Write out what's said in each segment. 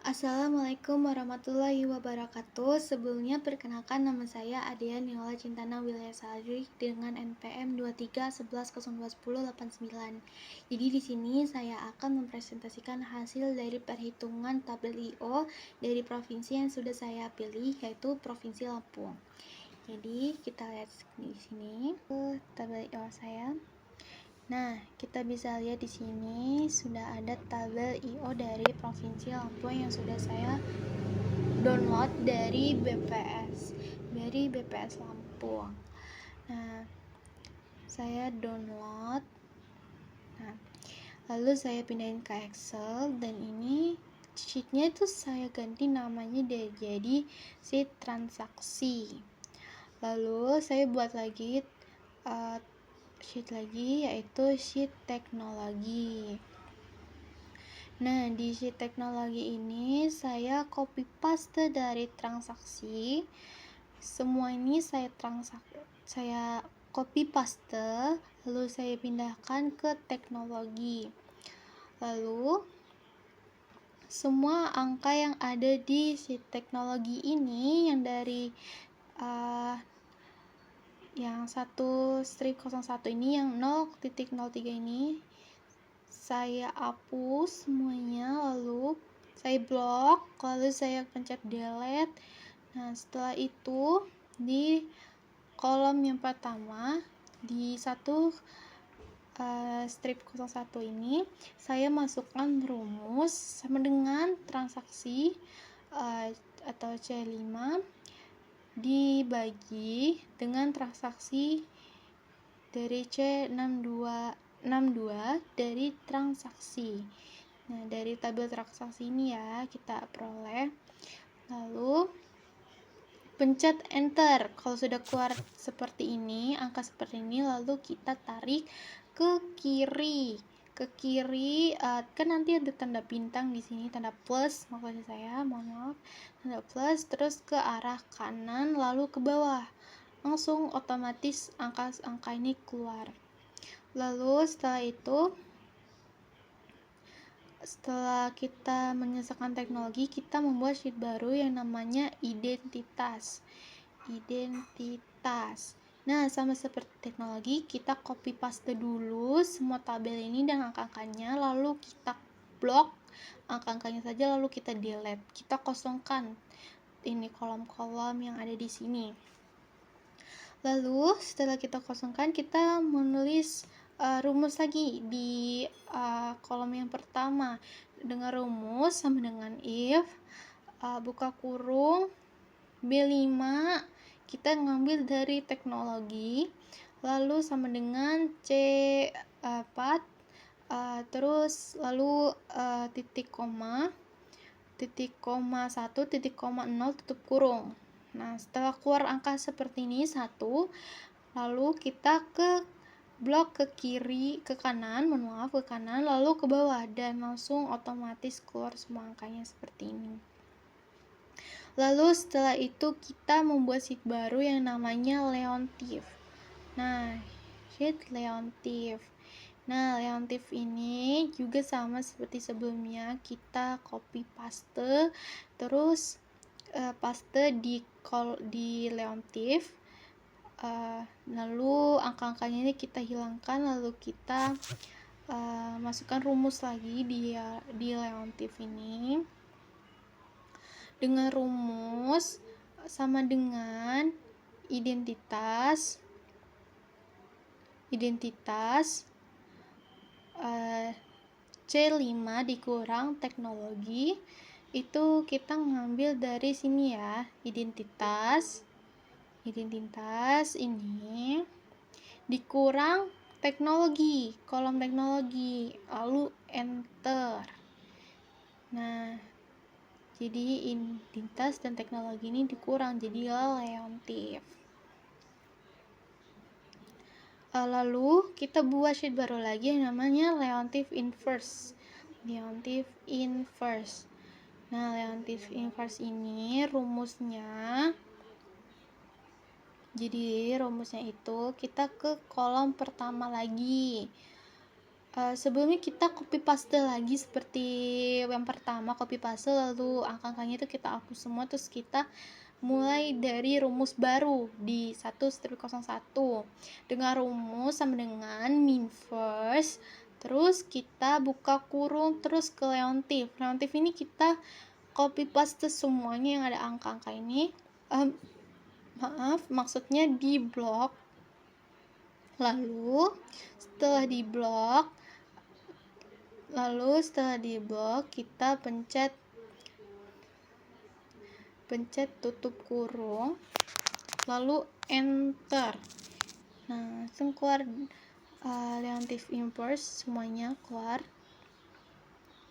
Assalamualaikum warahmatullahi wabarakatuh. Sebelumnya perkenalkan nama saya Adia Niola Cintana Wilayah Salri dengan NPM 2311021089. Jadi di sini saya akan mempresentasikan hasil dari perhitungan tabel IO dari provinsi yang sudah saya pilih, yaitu Provinsi Lampung. Jadi kita lihat di sini tabel IO saya. Nah, kita bisa lihat di sini sudah ada tabel IO dari Provinsi Lampung yang sudah saya download dari BPS Lampung. Nah, saya download. Nah, lalu saya pindahin ke Excel dan ini sheetnya itu saya ganti namanya jadi sheet transaksi. Lalu saya buat lagi sheet lagi, yaitu sheet teknologi. Nah, di sheet teknologi ini saya copy paste dari transaksi. Semua ini saya copy paste, lalu saya pindahkan ke teknologi. Lalu semua angka yang ada di sheet teknologi ini yang dari yang 1-01 ini, yang 0.03 ini saya hapus semuanya, lalu saya blok, lalu saya pencet delete. Nah, setelah itu di kolom yang pertama di 1-01 ini saya masukkan rumus sama dengan transaksi atau C5 dibagi dengan transaksi dari C62 dari transaksi. Nah, dari tabel transaksi ini ya kita peroleh. Lalu pencet enter. Kalau sudah keluar seperti ini, angka seperti ini, lalu kita tarik ke kiri. Kan nanti ada tanda bintang di sini, tanda plus, maksudnya saya, mohon maaf, tanda plus, terus ke arah kanan, lalu ke bawah. Langsung otomatis angka ini keluar. Lalu setelah kita menyelesaikan teknologi, kita membuat sheet baru yang namanya identitas. Nah, sama seperti teknologi, kita copy paste dulu semua tabel ini dan angka-angkanya, lalu kita blok angka-angkanya saja, lalu kita delete. Kita kosongkan ini kolom-kolom yang ada di sini. Lalu setelah kita kosongkan, kita menulis rumus lagi di kolom yang pertama dengan rumus sama dengan if buka kurung B5 kita ngambil dari teknologi, lalu sama dengan C4 terus lalu titik koma 1, tutup kurung. Nah, setelah keluar angka seperti ini 1, lalu kita ke blok ke kanan, lalu ke bawah, dan langsung otomatis keluar semua angkanya seperti ini. Lalu setelah itu kita membuat sheet baru yang namanya Leontief. Nah, sheet Leontief. Nah, Leontief ini juga sama seperti sebelumnya, kita copy paste, terus paste di Leontief. Lalu angka-angkanya ini kita hilangkan, lalu kita masukkan rumus lagi di Leontief ini dengan rumus sama dengan identitas C5 dikurang teknologi. Itu kita ngambil dari sini ya, identitas ini dikurang teknologi, kolom teknologi, lalu enter. Nah, jadi identitas dan teknologi ini dikurang, jadi Leontief. Lalu kita buat sheet baru lagi yang namanya Leontief Inverse. Nah, Leontief Inverse ini rumusnya itu kita ke kolom pertama lagi. Sebelumnya kita copy paste lagi seperti yang pertama, copy paste lalu angka-angkanya itu kita hapus semua, terus kita mulai dari rumus baru di 1/01 dengan rumus sama dengan min first, terus kita buka kurung, terus ke leontif ini kita copy paste semuanya yang ada angka-angka ini, maksudnya di blok. Lalu setelah di blok kita pencet tutup kurung lalu enter. Nah, langsung keluar leontif inverse, semuanya keluar,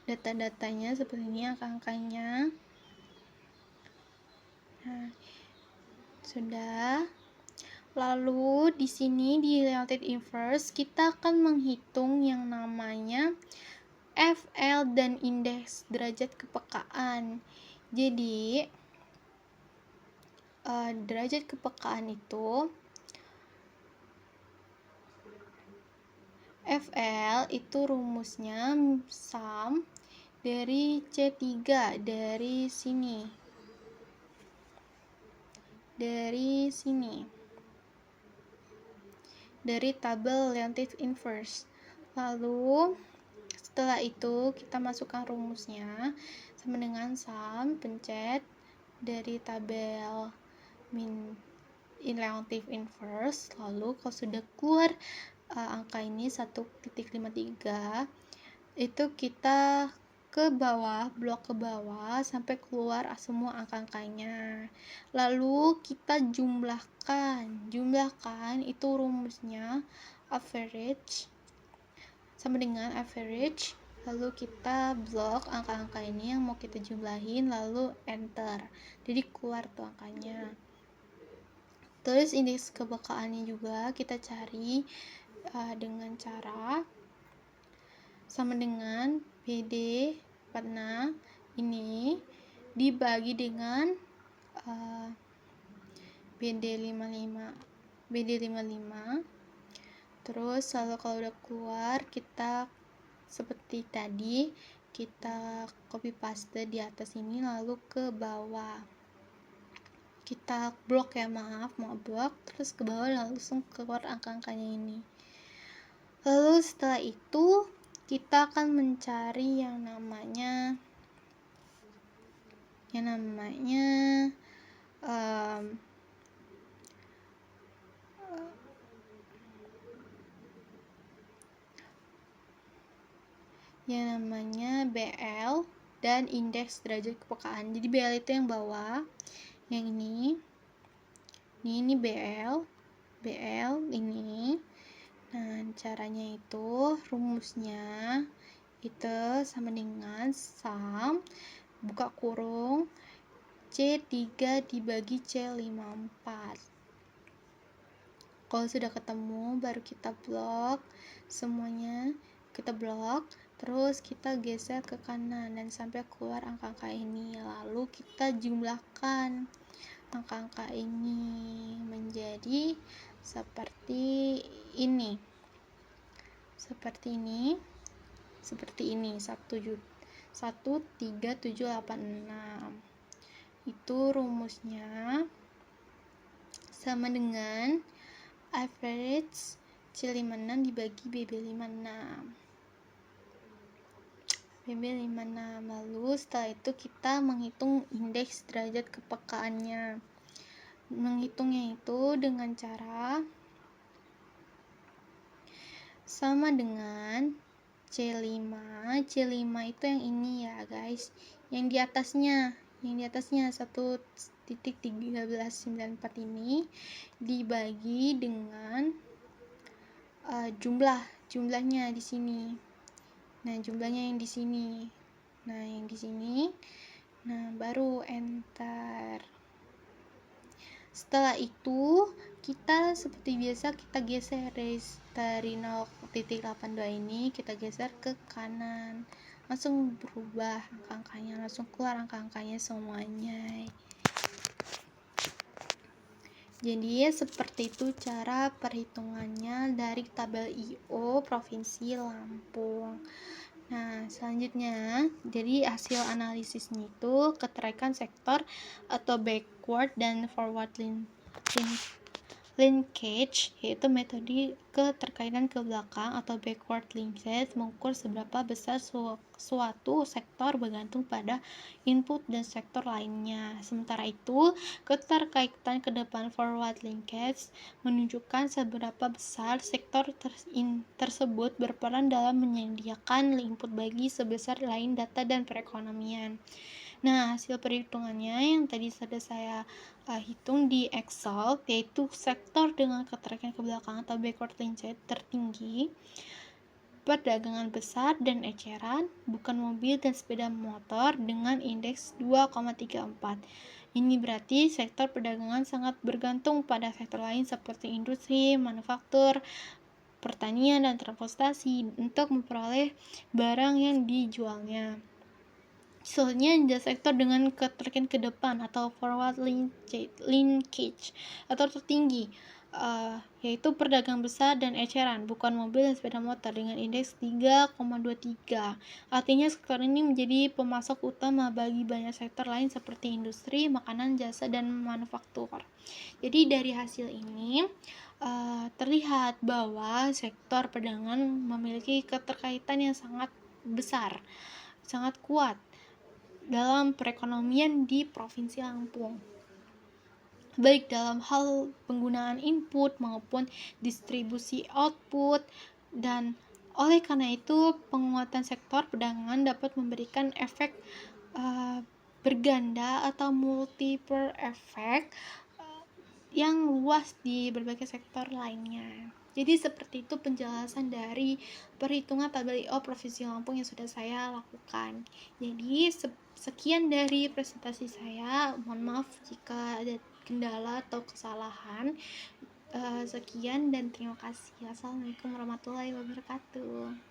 data-datanya seperti ini, angka-angkanya. Nah, sudah. Lalu di sini di leontif inverse kita akan menghitung yang namanya FL dan indeks derajat kepekaan. Jadi derajat kepekaan itu FL itu rumusnya sum dari C3 dari sini dari tabel leontif inverse. Lalu setelah itu kita masukkan rumusnya sama dengan sum, pencet dari tabel leontif inverse. Lalu kalau sudah keluar angka ini 1.53, itu kita ke bawah, blok ke bawah sampai keluar semua angka-angkanya. Lalu kita jumlahkan itu rumusnya average sama dengan average, lalu kita blok angka-angka ini yang mau kita jumlahin, lalu enter, jadi keluar tuh angkanya. Terus indeks kepekaannya juga kita cari dengan cara sama dengan BD 46 ini dibagi dengan BD 55. Terus lalu kalau udah keluar kita seperti tadi kita copy paste di atas ini lalu ke bawah kita blok blok terus ke bawah langsung keluar angka-angkanya ini. Lalu setelah itu kita akan mencari yang namanya BL dan indeks derajat kepekaan. Jadi BL itu yang bawah, yang ini BL ini. Nah, caranya itu rumusnya itu sama dengan sum buka kurung C3 dibagi C54. Kalau sudah ketemu baru kita blok semuanya, kita blok terus kita geser ke kanan dan sampai keluar angka-angka ini, lalu kita jumlahkan angka-angka ini menjadi seperti ini 13786. Itu rumusnya sama dengan average C56 dibagi BB56. Lalu setelah itu kita menghitung indeks derajat kepekaannya. Menghitungnya itu dengan cara sama dengan C5 itu yang ini ya guys, yang di atasnya 1.1394 ini dibagi dengan jumlahnya di sini. Nah, jumlahnya yang di sini. Nah, baru enter. Setelah itu kita seperti biasa kita geser dari 0.82 ini kita geser ke kanan, langsung berubah angka-angkanya, langsung keluar angka-angkanya semuanya. Jadi seperti itu cara perhitungannya dari tabel IO Provinsi Lampung. Nah, selanjutnya, jadi hasil analisisnya itu keterkaitan sektor atau backward dan forward linkage, yaitu metode keterkaitan ke belakang atau backward linkage, mengukur seberapa besar suatu sektor bergantung pada input dan sektor lainnya. Sementara itu, keterkaitan ke depan forward linkage menunjukkan seberapa besar sektor tersebut berperan dalam menyediakan input bagi sebesar lain data dan perekonomian. Nah, hasil perhitungannya yang tadi sudah saya hitung di Excel, yaitu sektor dengan keterkaitan ke belakang atau backward linkage tertinggi, perdagangan besar dan eceran, bukan mobil dan sepeda motor dengan indeks 2,34. Ini berarti sektor perdagangan sangat bergantung pada sektor lain seperti industri, manufaktur, pertanian, dan transportasi untuk memperoleh barang yang dijualnya. Soalnya ada sektor dengan keterkaitan ke depan atau forward linkage atau tertinggi, yaitu perdagangan besar dan eceran, bukan mobil dan sepeda motor dengan indeks 3,23. Artinya sektor ini menjadi pemasok utama bagi banyak sektor lain seperti industri, makanan, jasa, dan manufaktur. Jadi dari hasil ini terlihat bahwa sektor perdagangan memiliki keterkaitan yang sangat besar, sangat kuat dalam perekonomian di Provinsi Lampung, baik dalam hal penggunaan input maupun distribusi output. Dan oleh karena itu, penguatan sektor perdagangan dapat memberikan efek berganda atau multiplier effect yang luas di berbagai sektor lainnya. Jadi seperti itu penjelasan dari perhitungan tabel IO Provinsi Lampung yang sudah saya lakukan. Jadi sekian dari presentasi saya. Mohon maaf jika ada kendala atau kesalahan. Sekian dan terima kasih. Assalamualaikum warahmatullahi wabarakatuh.